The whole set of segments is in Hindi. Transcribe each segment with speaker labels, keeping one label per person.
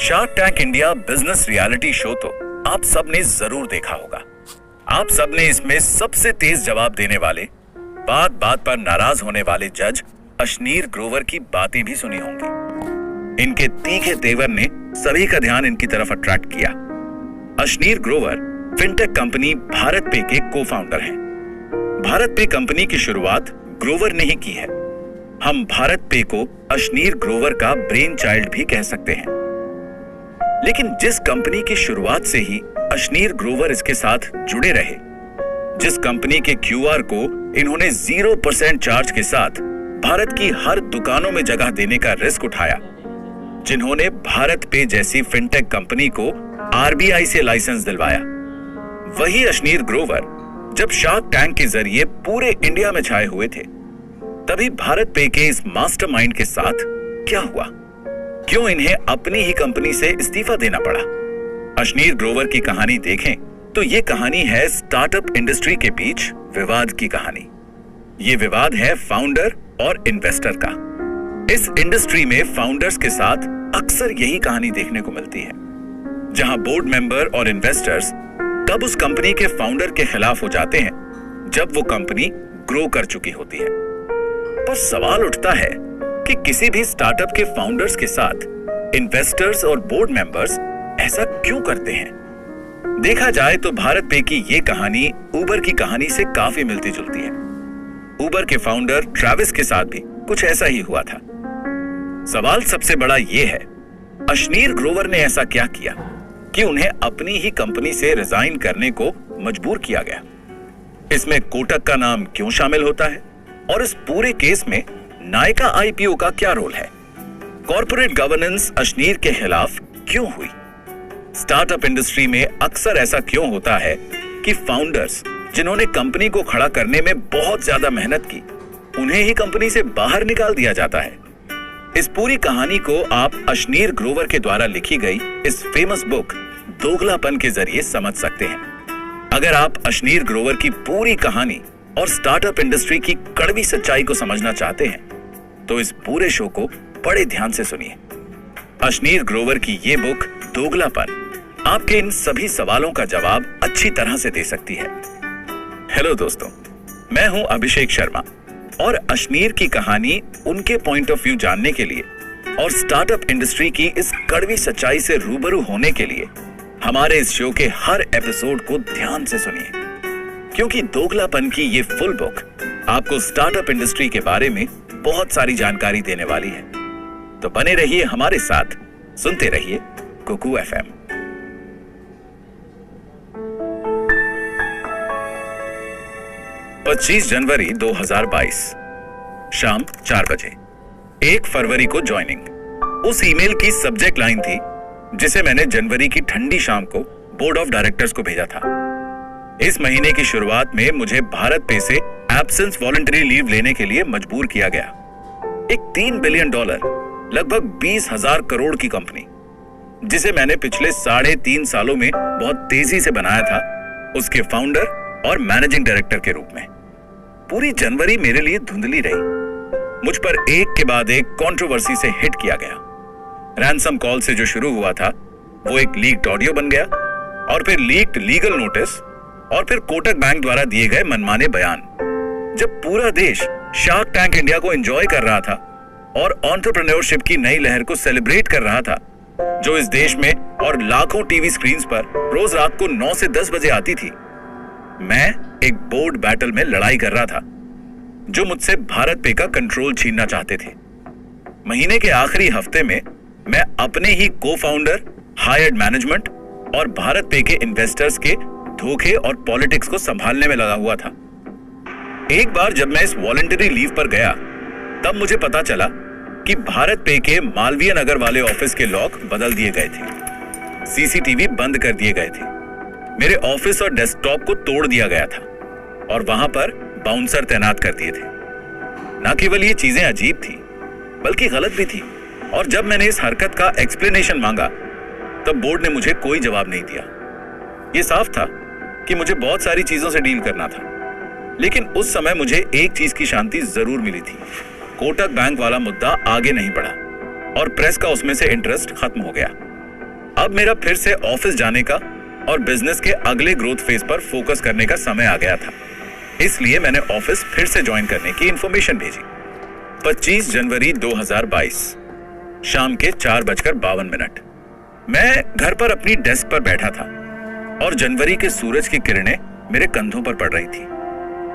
Speaker 1: Shark tank India business reality show तो आप सबने जरूर देखा होगा। आप सबने इसमें सबसे तेज जवाब देने वाले, बात बात पर नाराज होने वाले जज अशनीर ग्रोवर की बातें भी सुनी होंगी। इनके तीखे तेवर ने सभी का ध्यान इनकी तरफ अट्रैक्ट किया। अशनीर ग्रोवर फिनटेक कंपनी भारत पे के को फाउंडर हैं। भारत पे कंपनी की शुरुआत ग्रोवर ने ही की है। हम भारत पे को अशनीर ग्रोवर का ब्रेन चाइल्ड भी कह सकते हैं। लेकिन जिस कंपनी की शुरुआत से ही अशनीर ग्रोवर इसके साथ जुड़े रहे, जिस कंपनी के क्यूआर को इन्होंने 0% चार्ज के साथ भारत की हर दुकानों में जगह देने का रिस्क उठाया, जिन्होंने भारत पे जैसी फिनटेक कंपनी को आरबीआई से लाइसेंस दिलवाया, वही अशनीर ग्रोवर जब शार्क टैंक के जरिए पूरे इंडिया में छाए हुए थे, तभी भारत पे के इस मास्टरमाइंड के साथ क्या हुआ? क्यों इन्हें अपनी ही कंपनी से इस्तीफा देना पड़ा? अशनीर ग्रोवर की कहानी देखें तो ये कहानी है स्टार्टअप इंडस्ट्री के बीच विवाद की कहानी। ये विवाद है फाउंडर और इन्वेस्टर का। इस इंडस्ट्री में फाउंडर्स के साथ अक्सर यही कहानी देखने को मिलती है, जहां बोर्ड मेंबर और इन्वेस्टर्स तब उस कंपनी के फाउंडर के खिलाफ हो जाते हैं जब वो कंपनी ग्रो कर चुकी होती है। पर सवाल उठता है कि किसी भी स्टार्टअप के फाउंडर्स के साथ इन्वेस्टर्स और बोर्ड मेंबर्स ऐसा क्यों करते हैं? देखा जाए तो भारत पे की ये कहानी उबर की कहानी से काफी मिलती जुलती है। उबर के फाउंडर ट्रैविस के साथ भी कुछ ऐसा ही हुआ था। सवाल सबसे बड़ा ये है, अशनीर ग्रोवर ने ऐसा क्या किया कि उन्हें अपनी ही कंपनी से रिजाइन करने को मजबूर किया गया? इसमें कोटक का नाम क्यों शामिल होता है और इस पूरे केस में नायका आईपीओ का क्या रोल है? कॉर्पोरेट गवर्नेंस अशनीर के खिलाफ क्यों हुई? स्टार्टअप इंडस्ट्री में अक्सर ऐसा क्यों होता है कि फाउंडर्स जिन्होंने कंपनी को खड़ा करने में बहुत ज्यादा मेहनत की, उन्हें ही कंपनी से बाहर निकाल दिया जाता है? इस पूरी कहानी को आप अशनीर ग्रोवर के द्वारा लिखी गई इस फेमस बुक दोगलापन के जरिए समझ सकते हैं। अगर आप अशनीर ग्रोवर की पूरी कहानी और स्टार्टअप इंडस्ट्री की कड़वी सच्चाई को समझना चाहते हैं तो इस पूरे शो को बड़े ध्यान से सुनिए। अशनीर ग्रोवर की ये बुक दोगलापन आपके इन सभी सवालों का जवाब अच्छी तरह से दे सकती है। हेलो दोस्तों, मैं हूं अभिषेक शर्मा और अशनीर की कहानी उनके पॉइंट ऑफ व्यू जानने के लिए और स्टार्टअप इंडस्ट्री की इस कड़वी सच्चाई से रूबरू होने के लिए हमारे इस शो के हर एपिसोड को ध्यान से सुनिए, क्योंकि दोगलापन की ये फुल बुक आपको स्टार्टअप इंडस्ट्री के बारे में बहुत सारी जानकारी देने वाली है। तो बने रहिए हमारे साथ, सुनते रहिए कुकू एफएम। 25 जनवरी 2022 शाम 4 बजे 1 फरवरी को ज्वाइनिंग। उस ईमेल की सब्जेक्ट लाइन थी जिसे मैंने जनवरी की ठंडी शाम को बोर्ड ऑफ डायरेक्टर्स को भेजा था। इस महीने की शुरुआत में मुझे भारत पे से एब्सेंस वॉलंटरी लीव लेने के लिए मजबूर किया गया। एक $3 बिलियन लगभग 20,000 करोड़ की कंपनी, जिसे मैंने पिछले 3.5 सालों में बहुत तेजी से बनाया था, उसके फाउंडर और मैनेजिंग डायरेक्टर के रूप में। पूरी जनवरी मेरे लिए धुंधली रही। मुझ पर एक के बाद एक कंट्रोवर्सी से हिट किया गया। रैंसम कॉल से जो शुरू हुआ था वो एक लीक्ड ऑडियो बन गया, और फिर लीक्ड लीगल नोटिस, और फिर कोटक बैंक द्वारा दिए गए मनमाने बयान। जब पूरा देश शार्क टैंक इंडिया को एंजॉय कर रहा था और एंटरप्रेन्योरशिप की नई लहर को सेलिब्रेट कर रहा था, जो इस देश में और लाखों टीवी स्क्रीन्स पर रोज रात को 9 से 10 बजे आती थी, मैं एक बोर्ड बैटल में लड़ाई कर रहा था, जो मुझसे भारत पे का कंट्रोल छीनना चाहते थे। महीने के आखिरी हफ्ते में मैं अपने ही को फाउंडर, हायर्ड मैनेजमेंट और भारत पे के इन्वेस्टर्स के धोखे और पॉलिटिक्स को संभालने में लगा हुआ था। एक बार जब मैं इस वॉलंटरी लीव पर गया, तब मुझे पता चला कि भारत पे के मालवीय नगर वाले ऑफिस के लॉक बदल दिए गए थे, सीसीटीवी बंद कर दिए गए थे, मेरे ऑफिस और डेस्कटॉप को तोड़ दिया गया था और वहां पर बाउंसर तैनात कर दिए थे। न केवल ये चीजें अजीब थी, बल्कि गलत भी थी। और जब मैंने इस हरकत का एक्सप्लेनेशन मांगा, तब बोर्ड ने मुझे कोई जवाब नहीं दिया। ये साफ था कि मुझे बहुत सारी चीजों से डील करना था, लेकिन उस समय मुझे एक चीज की शांति जरूर मिली थी। कोटक बैंक वाला मुद्दा आगे नहीं बढ़ा और प्रेस का उसमें से इंटरेस्ट खत्म हो गया। अब मेरा फिर से ऑफिस जाने का और बिजनेस के अगले ग्रोथ फेज पर फोकस करने का समय आ गया था। इसलिए मैंने ऑफिस फिर से ज्वाइन करने की इंफॉर्मेशन भेजी। 25 जनवरी 2022 शाम के 4:52। मैं घर पर अपनी डेस्क पर बैठा था और जनवरी के सूरज की किरणें मेरे कंधों पर पड़ रही थी।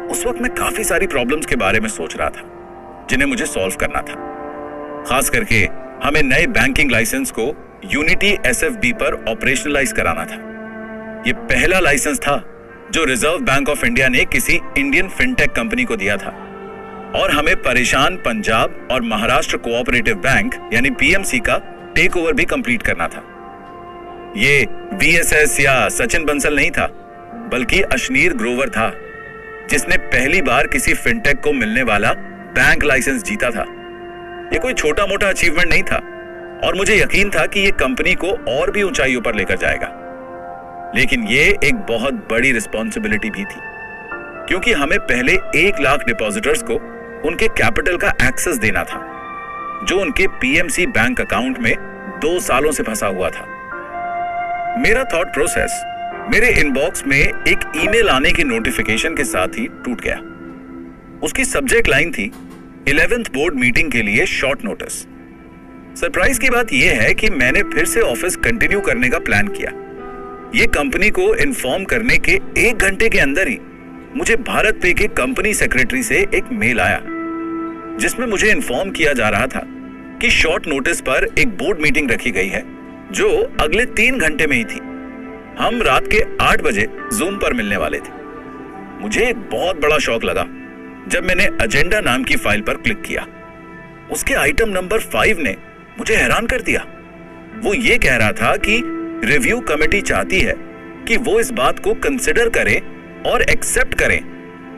Speaker 1: उस वक्त मैं काफी सारी प्रॉब्लम्स के बारे में सोच रहा था जिन्हें मुझे सॉल्व करना था। खास करके हमें नए बैंकिंग लाइसेंस को यूनिटी एसएफबी पर ऑपरेशनलाइज कराना था। यह पहला लाइसेंस था जो रिजर्व बैंक ऑफ इंडिया ने किसी इंडियन फिनटेक कंपनी को दिया था और हमें परेशान पंजाब और महाराष्ट्र कोऑपरेटिव बैंक यानी पीएमसी का टेक ओवर भी कंप्लीट करना था। ये वीएसएस या सचिन बंसल नहीं था, बल्कि अशनीर ग्रोवर था जिसने पहली बार किसी फिनटेक को मिलने वाला बैंक लाइसेंस जीता था। ये कोई छोटा मोटा अचीवमेंट नहीं था और मुझे यकीन था कि ये कंपनी को और भी ऊंचाइयों पर लेकर जाएगा। लेकिन ये एक बहुत बड़ी रिस्पॉन्सिबिलिटी भी थी, क्योंकि हमें पहले 1 लाख डिपॉजिटर्स को उनके कैपिटल का एक्सेस देना था जो उनके पीएमसी बैंक अकाउंट में 2 सालों से फंसा हुआ था। मेरा थॉट प्रोसेस मेरे इनबॉक्स में एक ईमेल आने की नोटिफिकेशन के साथ ही टूट गया। उसकी सब्जेक्ट लाइन थी 11th बोर्ड मीटिंग के लिए शॉर्ट नोटिस। सरप्राइज की बात यह है कि मैंने फिर से ऑफिस कंटिन्यू करने का प्लान किया। यह कंपनी को इन्फॉर्म करने के 1 घंटे के अंदर ही मुझे भारत पे के कंपनी सेक्रेटरी से एक मेल आया जिसमें मुझे इन्फॉर्म किया जा रहा था कि शॉर्ट नोटिस पर एक बोर्ड मीटिंग रखी गई है जो अगले 3 घंटे में ही थी। हम रात के 8 बजे जूम पर मिलने वाले थे। मुझे एक बहुत बड़ा शॉक लगा जब मैंने एजेंडा नाम की फाइल पर क्लिक किया। उसके आइटम नंबर 5 ने मुझे हैरान कर दिया। वो ये कह रहा था कि रिव्यू कमेटी चाहती है कि वो इस बात को कंसिडर करे और एक्सेप्ट करें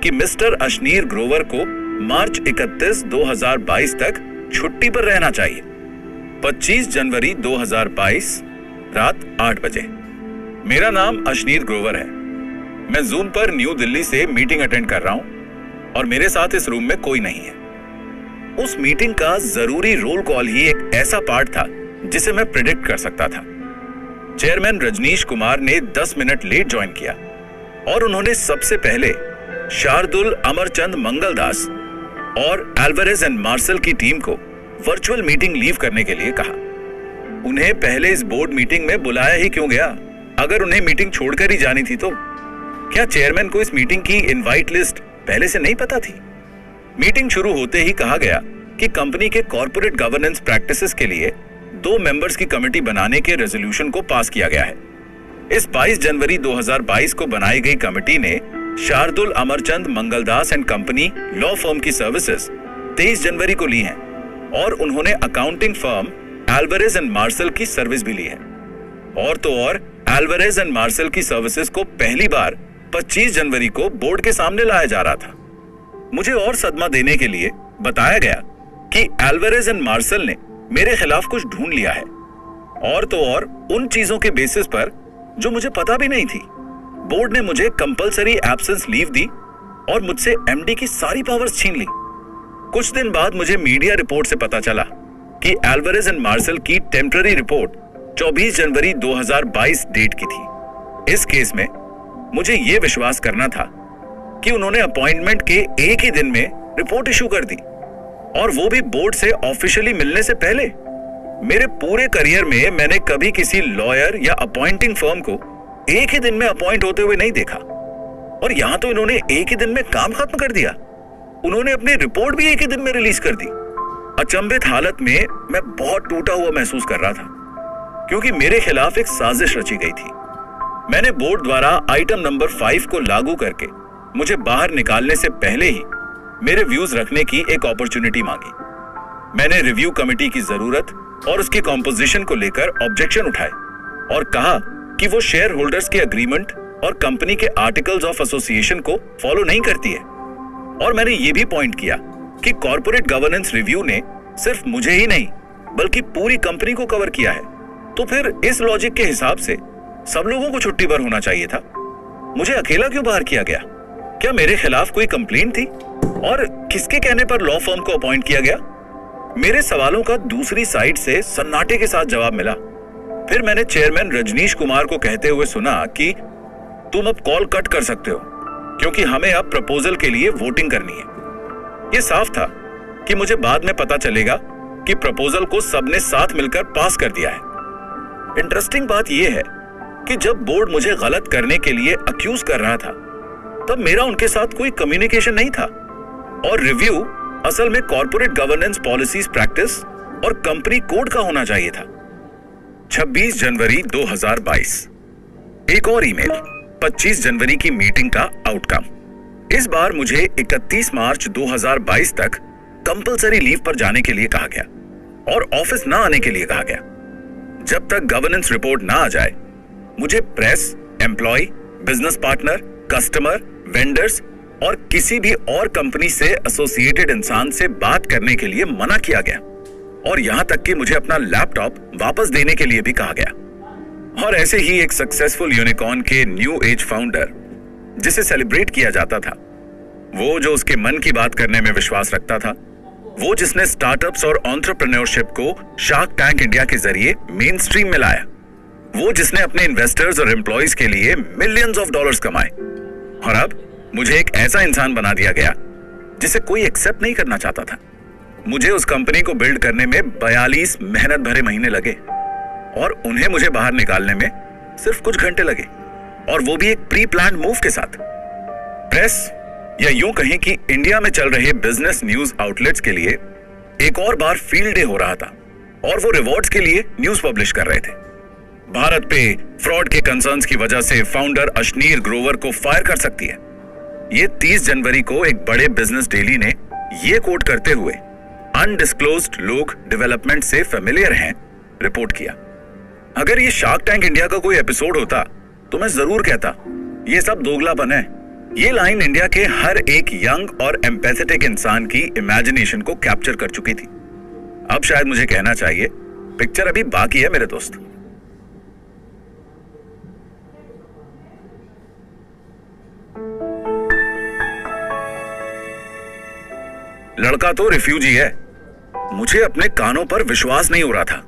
Speaker 1: कि मिस्टर अशनीर ग्रोवर को मार्च 31, 2022 तक छुट्टी पर रहना चाहिए। 25 जनवरी 2022 रात 8 बजे। मेरा नाम अशनीर ग्रोवर है। मैं जूम पर न्यू दिल्ली से मीटिंग अटेंड कर रहा हूं और मेरे साथ इस रूम में कोई नहीं है। उस मीटिंग का जरूरी रोल कॉल ही एक ऐसा पार्ट था जिसे मैं प्रिडिक्ट कर सकता था। चेयरमैन रजनीश कुमार ने 10 मिनट लेट ज्वाइन किया और उन्होंने सबसे पहले शार्दुल अमरचंद मंगलदास और एल्वारेज एंड मार्शल की टीम को वर्चुअल मीटिंग लीव करने के लिए कहा। उन्हें पहले इस बोर्ड मीटिंग में बुलाया ही क्यों गया? अगर उन्हें मीटिंग छोड़कर ही जानी थी तो क्या चेयरमैन को इस मीटिंग की इनवाइट लिस्ट पहले से नहीं पता थी? मीटिंग शुरू होते ही कहा गया कि कंपनी के कॉर्पोरेट गवर्नेंस प्रैक्टिसेस के लिए 2 मेंबर्स की कमेटी बनाने के रेजोल्यूशन को पास किया गया है। इस 22 जनवरी 2022 को बनाई गई कमेटी ने Shardul Amarchand Mangaldas and company law firm की सर्विसेज 23 जनवरी को ली हैं और उन्होंने accounting firm Alvarez and Marsal की सर्विस भी ली है। और तो और एल्वारेज एंड मार्शल की सर्विसेज को पहली बार 25 जनवरी को बोर्ड के सामने लाया जा रहा था। मुझे और सदमा देने के लिए बताया गया कि एल्वारेज एंड मार्शल ने मेरे खिलाफ कुछ ढूंढ लिया है और तो और उन चीजों के बेसिस पर जो मुझे पता भी नहीं थी। बोर्ड ने मुझे कंपलसरी एब्सेंस लीव दी और मुझसे एमडी की सारी पावर्स छीन ली। कुछ दिन बाद मुझे मीडिया रिपोर्ट से पता चला कि एल्वारेज एंड मार्शल की टेम्पररी रिपोर्ट 24 जनवरी 2022 डेट की थी। इस केस में मुझे यह विश्वास करना था कि उन्होंने अपॉइंटमेंट के एक ही दिन में रिपोर्ट इशू कर दी और वो भी बोर्ड से ऑफिशियली मिलने से पहले। मेरे पूरे करियर में मैंने कभी किसी लॉयर या अपॉइंटिंग फर्म को एक ही दिन में अपॉइंट होते हुए नहीं देखा और यहां तो इन्होंने एक ही दिन में काम खत्म कर दिया। उन्होंने अपनी रिपोर्ट भी एक ही दिन में रिलीज कर दी। अचंभित हालत में मैं बहुत टूटा हुआ महसूस कर रहा था क्योंकि मेरे खिलाफ एक साजिश रची गई थी। मैंने बोर्ड द्वारा आइटम नंबर 5 को लागू करके मुझे बाहर निकालने से पहले ही मेरे व्यूज रखने की एक अपॉर्चुनिटी मांगी। मैंने रिव्यू कमेटी की जरूरत और उसके कॉम्पोजिशन को लेकर ऑब्जेक्शन उठाए और कहा कि वो शेयर होल्डर्स के एग्रीमेंट और कंपनी के आर्टिकल्स ऑफ एसोसिएशन को फॉलो नहीं करती है। और मैंने ये भी पॉइंट किया कि कॉर्पोरेट गवर्नेंस रिव्यू ने सिर्फ मुझे ही नहीं बल्कि पूरी कंपनी को कवर किया है। तो फिर इस लॉजिक के हिसाब से सब लोगों को छुट्टी पर होना चाहिए था। मुझे अकेला क्यों बाहर किया गया? क्या मेरे खिलाफ कोई कंप्लेंट थी? और किसके कहने पर लॉ फर्म को अपॉइंट किया गया? मेरे सवालों का दूसरी साइड से सन्नाटे के साथ जवाब मिला। फिर मैंने चेयरमैन रजनीश कुमार को कहते हुए सुना कि तुम अब कॉल कट कर सकते हो क्योंकि हमें अब प्रपोजल के लिए वोटिंग करनी है। यह साफ था कि मुझे बाद में पता चलेगा कि प्रपोजल को सबने साथ मिलकर पास कर दिया है। इंटरेस्टिंग बात यह है कि जब बोर्ड मुझे गलत करने के लिए अक्यूज कर रहा था तब मेरा उनके साथ कोई कम्युनिकेशन नहीं था और रिव्यू असल में कॉर्पोरेट गवर्नेंस पॉलिसीज प्रैक्टिस और कंपनी कोड का होना चाहिए था। 26 जनवरी 2022 एक और ईमेल 25 जनवरी की मीटिंग का आउटकम। इस बार मुझे 31 मार्च 2022 तक कंपलसरी लीव पर जाने के लिए कहा गया और ऑफिस ना आने के लिए कहा गया। जब तक गवर्नेंस रिपोर्ट ना आ जाए मुझे press, employ, business partner, customer, vendors और किसी भी और कंपनी से एसोसिएटेड इंसान से बात करने के लिए मना किया गया और यहां तक कि मुझे अपना लैपटॉप वापस देने के लिए भी कहा गया। और ऐसे ही एक सक्सेसफुल यूनिकॉर्न के न्यू एज फाउंडर जिसे सेलिब्रेट किया जाता था, वो जो उसके मन की बात करने में विश्वास रखता था, वो जिसने स्टार्टअप्स और एंटरप्रेन्योरशिप को शार्क टैंक इंडिया के जरिए मेन स्ट्रीम में लाया, वो जिसने अपने इन्वेस्टर्स और एम्प्लॉयज के लिए मिलियंस ऑफ डॉलर्स कमाए, और अब मुझे एक ऐसा इंसान बना दिया गया जिसे कोई एक्सेप्ट नहीं करना चाहता था। मुझे उस कंपनी को बिल्ड करने में 42 मेहनत भरे महीने लगे और उन्हें मुझे बाहर निकालने में सिर्फ कुछ घंटे लगे, और वो भी एक प्री प्लान्ड मूव के साथ। प्रेस या यूं कहें कि इंडिया में चल रहे बिजनेस न्यूज आउटलेट्स के लिए एक और बार फील्ड डे हो रहा था और वो रिवॉर्ड्स के लिए न्यूज पब्लिश कर रहे थे। भारत पे फ्रॉड के कंसर्न्स की वजह से फाउंडर अशनीर ग्रोवर को फायर कर सकती है, ये 30 जनवरी को एक बड़े बिजनेस डेली ने ये कोट करते हुए अनडिस्क्लोज्ड लोग डेवलपमेंट से फेमिलियर हैं रिपोर्ट किया। अगर ये शार्क टैंक इंडिया का कोई एपिसोड होता तो मैं जरूर कहता ये सब दोगलापन है। ये लाइन इंडिया के हर एक यंग और एम्पैथेटिक इंसान की इमेजिनेशन को कैप्चर कर चुकी थी। अब शायद मुझे कहना चाहिए पिक्चर अभी बाकी है मेरे दोस्त। लड़का तो रिफ्यूजी है। मुझे अपने कानों पर विश्वास नहीं हो रहा था।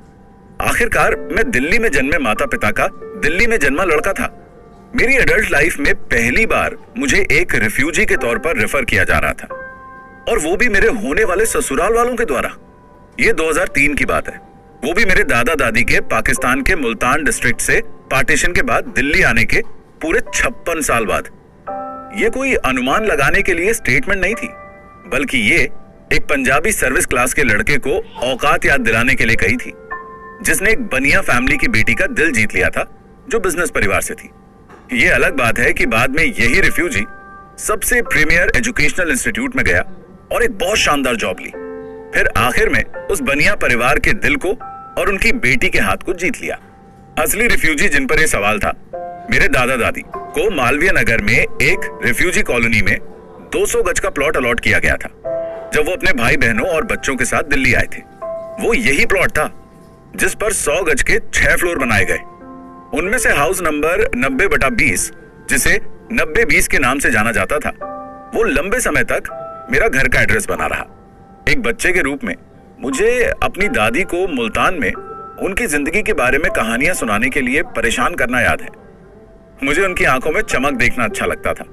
Speaker 1: आखिरकार मैं दिल्ली में जन्मे माता पिता का दिल्ली में जन्मा लड़का था। मेरी एडल्ट लाइफ में पहली बार मुझे एक रिफ्यूजी के तौर पर रेफर किया जा रहा था, और वो भी मेरे होने वाले ससुराल वालों के द्वारा। ये 2003 की बात है। वो भी मेरे दादा दादी के पाकिस्तान के मुल्तान डिस्ट्रिक्ट से पार्टीशन के बाद दिल्ली आने के पूरे 56 साल बाद। ये कोई अनुमान लगाने के लिए स्टेटमेंट नहीं थी, बल्कि ये एक पंजाबी सर्विस क्लास के लड़के को औकात याद दिलाने के लिए कही थी, जिसने एक बनिया फैमिली की बेटी का दिल जीत लिया था जो बिजनेस परिवार से थी। ये अलग बात है कि बाद में यही रिफ्यूजी सबसे प्रीमियर एजुकेशनल इंस्टीट्यूट में गया और एक बहुत शानदार जॉब ली, फिर आखिर में उस बनिया परिवार के दिल को और उनकी बेटी के हाथ को जीत लिया। असली रिफ्यूजी जिन पर यह सवाल था, मेरे दादा दादी को मालवीय नगर में एक रिफ्यूजी कॉलोनी में 200 गज का प्लॉट अलॉट किया गया था जब वो अपने भाई बहनों और बच्चों के साथ दिल्ली आए थे। वो यही प्लॉट था जिस पर 100 गज के 6 फ्लोर बनाए गए। उनमें से हाउस नंबर 90/20, जिसे 90-20 के नाम से जाना जाता था, वो लंबे समय तक मेरा घर का एड्रेस बना रहा। एक बच्चे के रूप में मुझे अपनी दादी को मुल्तान में उनकी जिंदगी के बारे में कहानियां सुनाने के लिए परेशान करना याद है। मुझे उनकी आंखों में चमक देखना अच्छा लगता था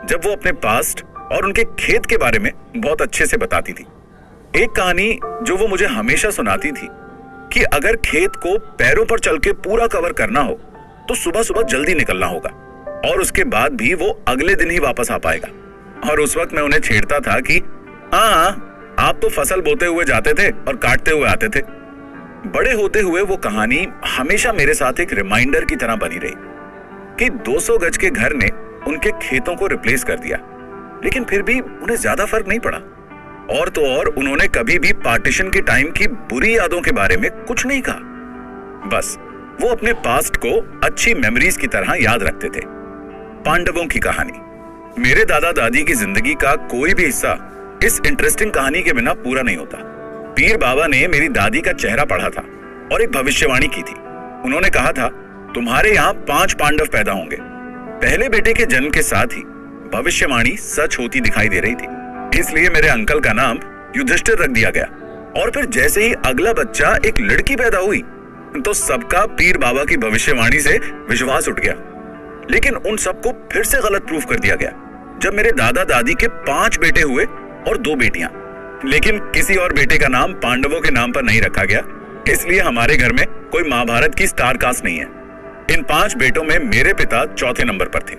Speaker 1: जब वो अपने पास्ट और उनके खेत के बारे में बहुत अच्छे से बताती थी। एक कहानी जो वो मुझे हमेशा सुनाती थी कि अगर खेत को पैरों पर चल के पूरा कवर करना हो तो सुबह सुबह जल्दी निकलना होगा और उसके बाद भी वो अगले दिन ही वापस आ पाएगा। और उस वक्त मैं उन्हें छेड़ता था कि हाँ, आप तो फसल बोते हुए जाते थे और काटते हुए आते थे। बड़े होते हुए वो कहानी हमेशा मेरे साथ एक रिमाइंडर की तरह बनी रही कि 200 गज के घर ने उनके खेतों को रिप्लेस कर दिया, लेकिन फिर भी उन्हें ज्यादा फर्क नहीं पड़ा। और तो और उन्होंने कभी भी पार्टीशन के टाइम की बुरी यादों के बारे में कुछ नहीं कहा। बस वो अपने पास्ट को अच्छी मेमोरीज की तरह याद रखते थे। पांडवों की कहानी। मेरे दादा दादी की जिंदगी का कोई भी हिस्सा इस इंटरेस्टिंग कहानी के बिना पूरा नहीं होता। पीर बाबा ने मेरी दादी का चेहरा पढ़ा था और एक भविष्यवाणी की थी। उन्होंने कहा था, तुम्हारे यहाँ 5 पांडव पैदा होंगे। पहले बेटे के जन्म के साथ ही भविष्यवाणी सच होती दिखाई दे रही थी, इसलिए मेरे अंकल का नाम युधिष्ठिर रख दिया गया। और फिर जैसे ही अगला बच्चा एक लड़की पैदा हुई तो सबका पीर बाबा की भविष्यवाणी से विश्वास उठ गया। लेकिन उन सबको फिर से गलत प्रूफ कर दिया गया जब मेरे दादा दादी के 5 बेटे हुए और 2 बेटियां। लेकिन किसी और बेटे का नाम पांडवों के नाम पर नहीं रखा गया, इसलिए हमारे घर में कोई महाभारत की स्टार कास्ट नहीं है। इन 5 बेटों में मेरे पिता चौथे नंबर पर थे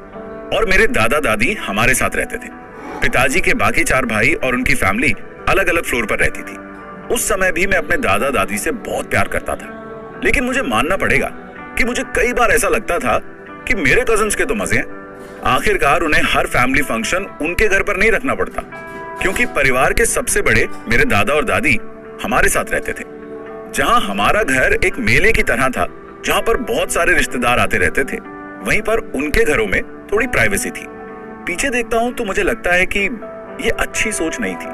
Speaker 1: और मेरे दादा दादी हमारे साथ रहते थे। पिताजी के बाकी 4 भाई और उनकी फैमिली अलग अलग फ्लोर पर रहती थी। उस समय भी मैं अपने दादा दादी से बहुत प्यार करता था, लेकिन मुझे मानना पड़ेगा कि मुझे कई बार ऐसा लगता था कि मेरे कजिन्स के तो मजे हैं। आखिरकार उन्हें हर फैमिली फंक्शन उनके घर पर नहीं रखना पड़ता, क्योंकि परिवार के सबसे बड़े मेरे दादा और दादी हमारे साथ रहते थे। जहां हमारा घर एक मेले की तरह था, जहां पर बहुत सारे रिश्तेदार आते रहते थे, वहीं पर उनके घरों में थोड़ी प्राइवेसी थी। पीछे देखता हूं तो मुझे लगता है कि ये अच्छी सोच नहीं थी,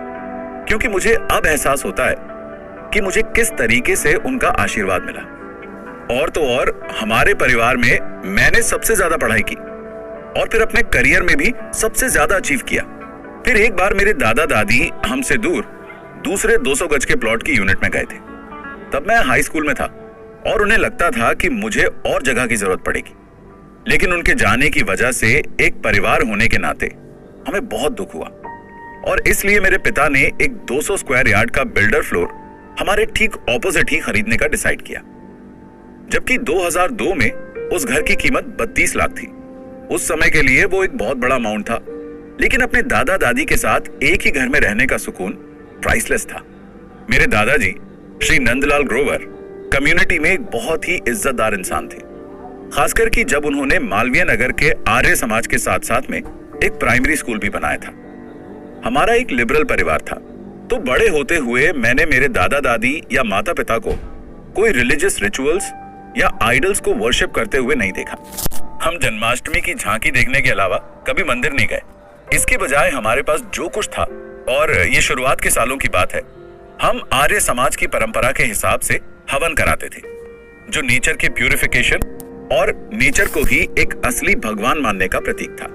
Speaker 1: क्योंकि मुझे अब एहसास होता है कि मुझे किस तरीके से उनका आशीर्वाद मिला। और तो और हमारे परिवार में मैंने सबसे ज्यादा पढ़ाई की और फिर अपने करियर में भी सबसे ज्यादा अचीव किया। फिर एक बार मेरे दादा दादी हमसे दूर दूसरे 200 गज के प्लॉट की यूनिट में गए थे। तब मैं हाई स्कूल में था और उन्हें लगता था कि मुझे और जगह की जरूरत पड़ेगी, लेकिन उनके जाने की वजह से एक परिवार होने के नाते हमें बहुत दुख हुआ और इसलिए मेरे पिता ने एक 200 स्क्वायर यार्ड का बिल्डर फ्लोर हमारे ठीक ऑपोजिट ही खरीदने का डिसाइड किया। जबकि 2002 में उस घर की कीमत 32 लाख थी। उस समय के लिए वो एक बहुत बड़ा अमाउंट था, लेकिन अपने दादा दादी के साथ एक ही घर में रहने का सुकून प्राइसलेस था। मेरे दादाजी श्री नंदलाल ग्रोवर कम्युनिटी में एक बहुत ही इज्जतदार इंसान थे, खासकर कि जब उन्होंने मालवीय नगर के आर्य समाज के साथ साथ में एक प्राइमरी स्कूल भी बनाया था। हमारा एक लिबरल परिवार था, तो बड़े होते हुए मैंने मेरे दादा दादी या माता पिता को कोई रिलीजियस रिचुअल्स या आइडल्स को वर्शिप करते हुए नहीं देखा। हम जन्माष्टमी की झांकी देखने के अलावा कभी मंदिर नहीं गए। इसके बजाय हमारे पास जो कुछ था, और ये शुरुआत के सालों की बात है, हम आर्य समाज की परंपरा के हिसाब से हवन कराते थे, जो नेचर के प्यूरिफिकेशन और नेचर को ही एक असली भगवान मानने का प्रतीक था।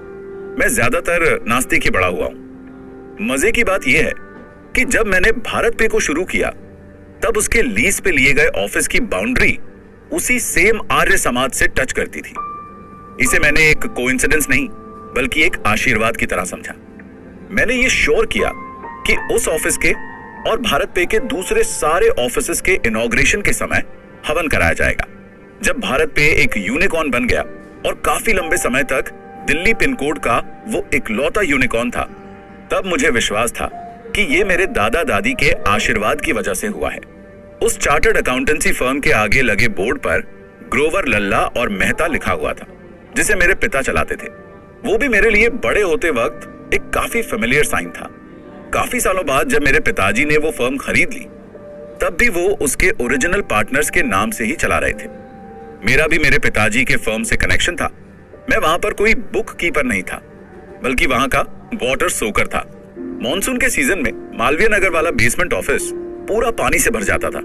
Speaker 1: मैं ज्यादातर नास्तिक ही बड़ा हुआ हूं। मजे की बात यह है कि जब मैंने भारत पे को शुरू किया, तब उसके लीज पे लिए गए ऑफिस की बाउंड्री उसी सेम आर्य समाज से टच करती थी। इसे मैंने एक कोइंसिडेंस नहीं, बल्कि एक आशीर्वाद की तरह समझा। मैंने ये श्योर किया कि उस ऑफिस के और भारत पे के दूसरे सारे ऑफिसेस के इनॉग्रेशन के समय हवन कराया जाएगा। जब भारत पे एक यूनिकॉर्न बन गया और काफी लंबे समय तक दिल्ली पिन कोड का वो इकलौता यूनिकॉर्न था, तब मुझे विश्वास था कि ये मेरे दादा दादी के आशीर्वाद की वजह से हुआ है। उस चार्टर्ड अकाउंटेंसी फर्म के आगे लगे बोर्ड पर ग्रोवर, लल्ला और मेहता लिखा हुआ था, जिसे मेरे पिता चलाते थे। वो भी मेरे लिए बड़े होते वक्त एक काफी फेमिलियर साइन था। काफी सालों बाद जब मेरे पिताजी ने वो फर्म खरीद ली, तब भी वो उसके ओरिजिनल पार्टनर्स के नाम से ही चला रहे थे। मेरा भी मेरे पिताजी के फर्म से कनेक्शन था। मैं वहां पर कोई बुक कीपर नहीं था, बल्कि वहां का वाटर सोकर था। मॉनसून के सीजन में मालवीय नगर वाला बेसमेंट ऑफिस पूरा पानी से भर जाता था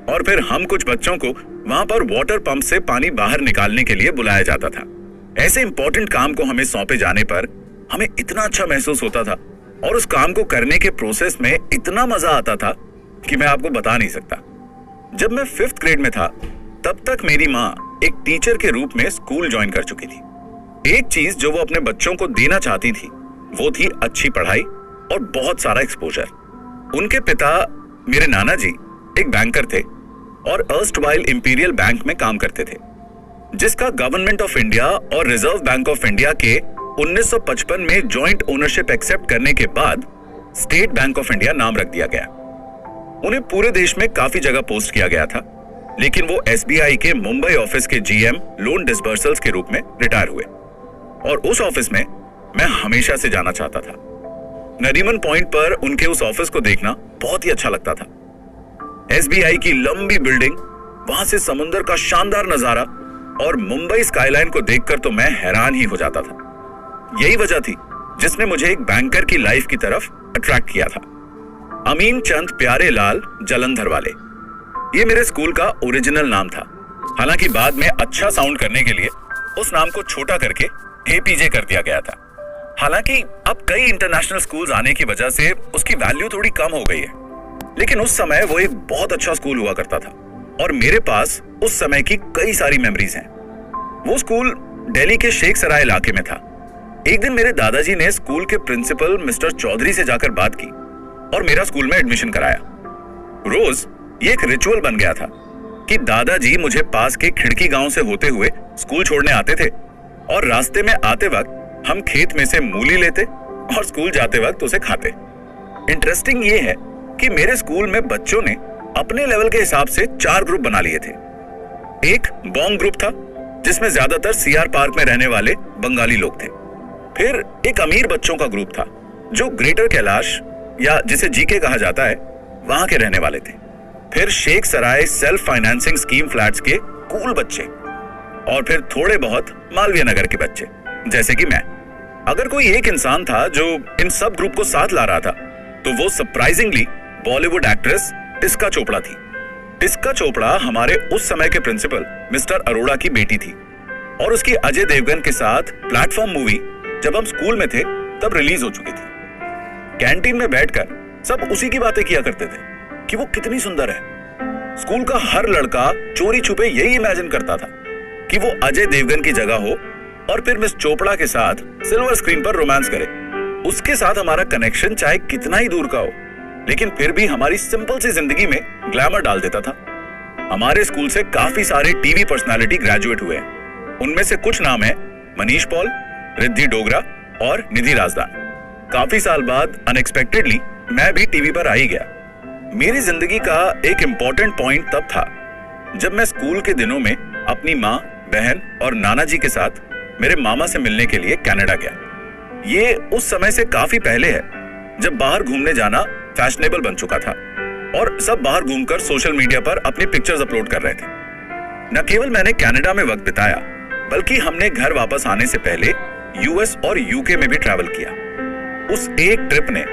Speaker 1: और फिर हम कुछ बच्चों को वहां पर वाटर पंप से पानी बाहर निकालने के लिए बुलाया जाता था। ऐसे इंपॉर्टेंट काम को हमें सौंपे जाने पर हमें इतना अच्छा महसूस होता था और उस काम को करने के प्रोसेस में इतना मजा आता था कि मैं आपको बता नहीं सकता। जब मैं 5th ग्रेड में था, तब तक मेरी माँ एक टीचर के रूप में स्कूल ज्वाइन कर चुकी थी। एक चीज जो वो अपने बच्चों को देना चाहती थी, वो थी अच्छी पढ़ाई और बहुत सारा एक्सपोजर। उनके पिता मेरे नाना जी एक बैंकर थे और अर्स्टवाइल इंपीरियल बैंक में काम करते थे, जिसका गवर्नमेंट ऑफ इंडिया और रिजर्व बैंक ऑफ इंडिया के 1955 में जॉइंट ओनरशिप एक्सेप्ट करने के बाद स्टेट बैंक ऑफ इंडिया नाम रख दिया गया। उन्हें पूरे देश में काफी जगह पोस्ट किया गया था, लेकिन वो एसबीआई के मुंबई ऑफिस के जीएम लोन डिसबर्सल्स के रूप में रिटायर हुए और उस ऑफिस में मैं हमेशा से जाना चाहता था। नरीमन पॉइंट पर उनके उस ऑफिस को देखना बहुत ही अच्छा लगता था। एसबीआई की लंबी बिल्डिंग, वहां से समुद्र का शानदार नजारा और मुंबई स्काईलाइन को देखकर तो मैं हैरान ही हो जाता था। यही वजह थी जिसने मुझे एक बैंकर की लाइफ की तरफ अट्रैक्ट किया था। अमीन चंद प्यारे लाल जलंधर वाले, ये मेरे स्कूल का ओरिजिनल नाम था। हालांकि बाद में अच्छा साउंड करने के लिए उस नाम को छोटा करके एपीजे कर दिया गया था। हालांकि अब कई इंटरनेशनल स्कूल्स आने की वजह से उसकी वैल्यू थोड़ी कम हो गई है, लेकिन उस समय वो एक बहुत अच्छा स्कूल हुआ करता था। और मेरे पास उस समय की कई सारी मेमोरीज हैं। वो स्कूल दिल्ली के शेख सराय इलाके में था। एक दिन मेरे दादाजी ने स्कूल के प्रिंसिपल मिस्टर चौधरी से जाकर बात की और मेरा स्कूल में एडमिशन कराया। रोज ये एक रिचुअल बन गया था कि दादाजी मुझे पास के खिड़की गांव से होते हुए स्कूल छोड़ने आते थे और रास्ते में आते वक्त हम खेत में से मूली लेते और स्कूल जाते वक्त उसे खाते। इंटरेस्टिंग ये है कि मेरे स्कूल में बच्चों ने अपने लेवल के हिसाब से 4 ग्रुप बना लिए थे। एक बॉन्ग ग्रुप था जिसमें ज्यादातर सीआर पार्क में रहने वाले बंगाली लोग थे। फिर एक अमीर बच्चों का ग्रुप था जो ग्रेटर कैलाश या जिसे जीके कहा जाता है वहां के रहने वाले थे। फिर शेख सराय सेल्फ फाइनेंसिंग स्कीम फ्लैट्स के कूल बच्चे और फिर थोड़े बहुत मालवीय नगर के बच्चे जैसे कि मैं। अगर कोई एक इंसान था जो इन सब ग्रुप को साथ ला रहा था तो वो सरप्राइजिंगली बॉलीवुड एक्ट्रेस टिस्का चोपड़ा थी। टिस्का चोपड़ा हमारे उस समय के प्रिंसिपल मिस्टर अरोड़ा की बेटी थी और उसकी अजय देवगन के साथ प्लेटफॉर्म मूवी जब हम स्कूल में थे तब रिलीज हो चुकी थी। कैंटीन में बैठकर सब उसी की बातें किया करते थे कि वो कितनी सुंदर है। स्कूल का हर लड़का चोरी छुपे यही इमेजिन करता था कि वो अजय देवगन की जगह हो और फिर मिस चोपड़ा के साथ सिल्वर स्क्रीन पर रोमांस करे। उसके साथ हमारा कनेक्शन चाहे कितना ही दूर का हो लेकिन फिर भी हमारी सिंपल सी जिंदगी में ग्लैमर डाल देता था। हमारे स्कूल से काफी सारे टीवी पर्सनालिटी ग्रेजुएट हुए हैं। उनमें से कुछ नाम है मनीष पॉल, रिद्धि डोगरा और निधि राजदान। काफी साल बाद अनएक्सपेक्टेडली मैं भी टीवी पर आ ही गया। मेरी जिंदगी का एक इंपॉर्टेंट पॉइंट तब था जब मैं स्कूल के दिनों में अपनी माँ, बहन और नाना जी के साथ मेरे मामा से मिलने के लिए कनाडा गया। ये उस समय से काफी पहले है जब बाहर घूमने जाना फैशनेबल बन चुका था और सब बाहर घूमकर सोशल मीडिया पर अपनी पिक्चर्स अपलोड कर रहे थे। न केवल मैंने कनाडा में वक्त बिताया बल्कि हमने घर वापस आने से पहले यूएस और यूके में भी ट्रैवल किया। उस एक ट्रिप ने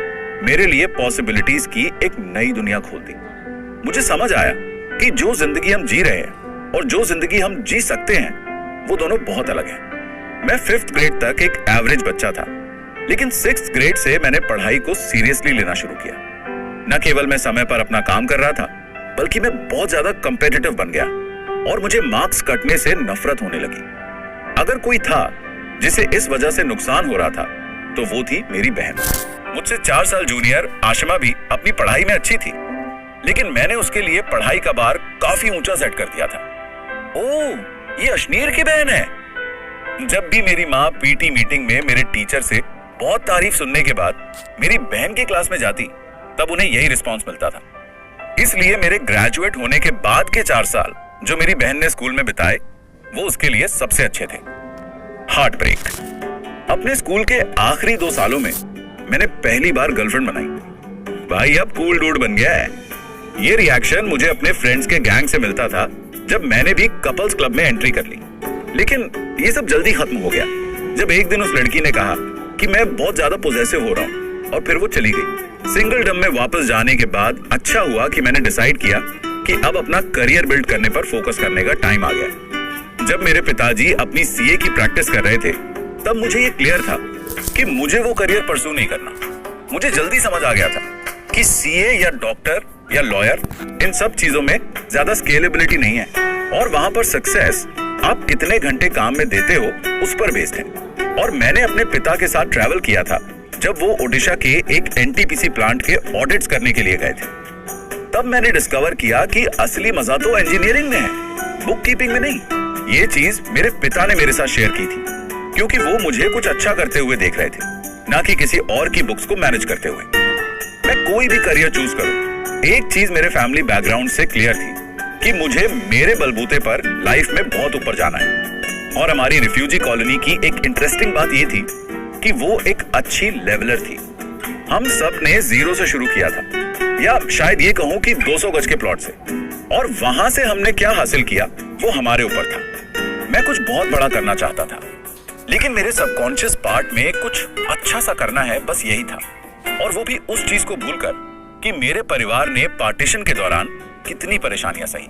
Speaker 1: मेरे लिए पॉसिबिलिटीज की एक नई दुनिया खोल दी। मुझे समझ आया कि जो जिंदगी हम जी रहे हैं और जो जिंदगी हम जी सकते हैं वो दोनों बहुत अलग हैं। मैं 5th ग्रेड तक एक एवरेज बच्चा था लेकिन 6th ग्रेड से मैंने पढ़ाई को सीरियसली लेना शुरू किया। न केवल मैं समय पर अपना काम कर रहा था बल्कि मैं बहुत ज्यादा कम्पिटिटिव बन गया और मुझे मार्क्स कटने से नफरत होने लगी। अगर कोई था जिसे इस वजह से नुकसान हो रहा था तो वो थी मेरी बहन। मुझसे 4 साल जूनियर आशिमा भी अपनी पढ़ाई में अच्छी थी लेकिन मैंने उसके लिए पढ़ाई का बार काफी ऊंचा सेट कर दिया था। ओह, ये अशनीर की बहन है। जब भी मेरी माँ पीटी मीटिंग में मेरे टीचर से बहुत तारीफ सुनने के बाद मेरी बहन की क्लास में जाती तब उन्हें यही रिस्पॉन्स मिलता था। इसलिए मेरे ग्रेजुएट होने के बाद के 4 साल जो मेरी बहन ने स्कूल में बिताए वो उसके लिए सबसे अच्छे थे। Heart break. अपने स्कूल के आखिरी 2 सालों में मैंने पहली बार गर्लफ्रेंड बनाई। भाई अब कूल डूड बन गया है। ये रिएक्शन मुझे अपने फ्रेंड्स के गैंग से मिलता था जब मैंने भी कपल्स क्लब में एंट्री कर ली। लेकिन ये सब जल्दी खत्म हो गया जब एक दिन उस लड़की ने कहा कि मैं बहुत ज्यादा पोजेसिव हो रहा हूँ और फिर वो चली गई। सिंगलडम में वापस जाने के बाद अच्छा हुआ कि मैंने डिसाइड किया कि अब अपना करियर बिल्ड करने पर फोकस करने का टाइम आ गया। जब मेरे पिताजी अपनी सीए की प्रैक्टिस कर रहे थे तब मुझे ये क्लियर था कि मुझे वो करियर परस्यू नहीं करना। मुझे जल्दी समझ आ गया था कि सीए या डॉक्टर या लॉयर इन सब चीजों में ज्यादा स्केलेबिलिटी नहीं है और वहां पर सक्सेस आप कितने घंटे काम में देते हो उस पर बेस्ड है। और मैंने अपने पिता के साथ ट्रैवल किया था जब वो ओडिशा के एक एनटीपीसी प्लांट के ऑडिट्स करने के लिए गए थे। तब मैंने डिस्कवर किया कि असली मजा तो इंजीनियरिंग में है, बुक कीपिंग में नहीं। ये चीज मेरे पिता ने मेरे साथ शेयर की थी क्योंकि वो मुझे कुछ अच्छा करते हुए देख रहे थे, ना कि किसी और की बुक्स को मैनेज करते हुए। मैं कोई भी करियर चूज करूं, एक चीज मेरे फैमिली बैकग्राउंड से क्लियर थी कि मुझे मेरे बलबूते पर लाइफ में बहुत ऊपर जाना है। और हमारी रिफ्यूजी कॉलोनी की एक इंटरेस्टिंग बात ये थी कि वो एक अच्छी लेवलर थी। हम सब ने 0 से शुरू किया था, या शायद ये कहूं कि 200 गज के प्लॉट से, और वहां से हमने क्या हासिल किया वो हमारे ऊपर था। मैं कुछ बहुत बड़ा करना चाहता था लेकिन मेरे सबकॉन्शियस पार्ट में कुछ अच्छा सा करना है, बस यही था। और वो भी उस चीज को भूलकर कि मेरे परिवार ने पार्टीशन के दौरान कितनी परेशानियां सही।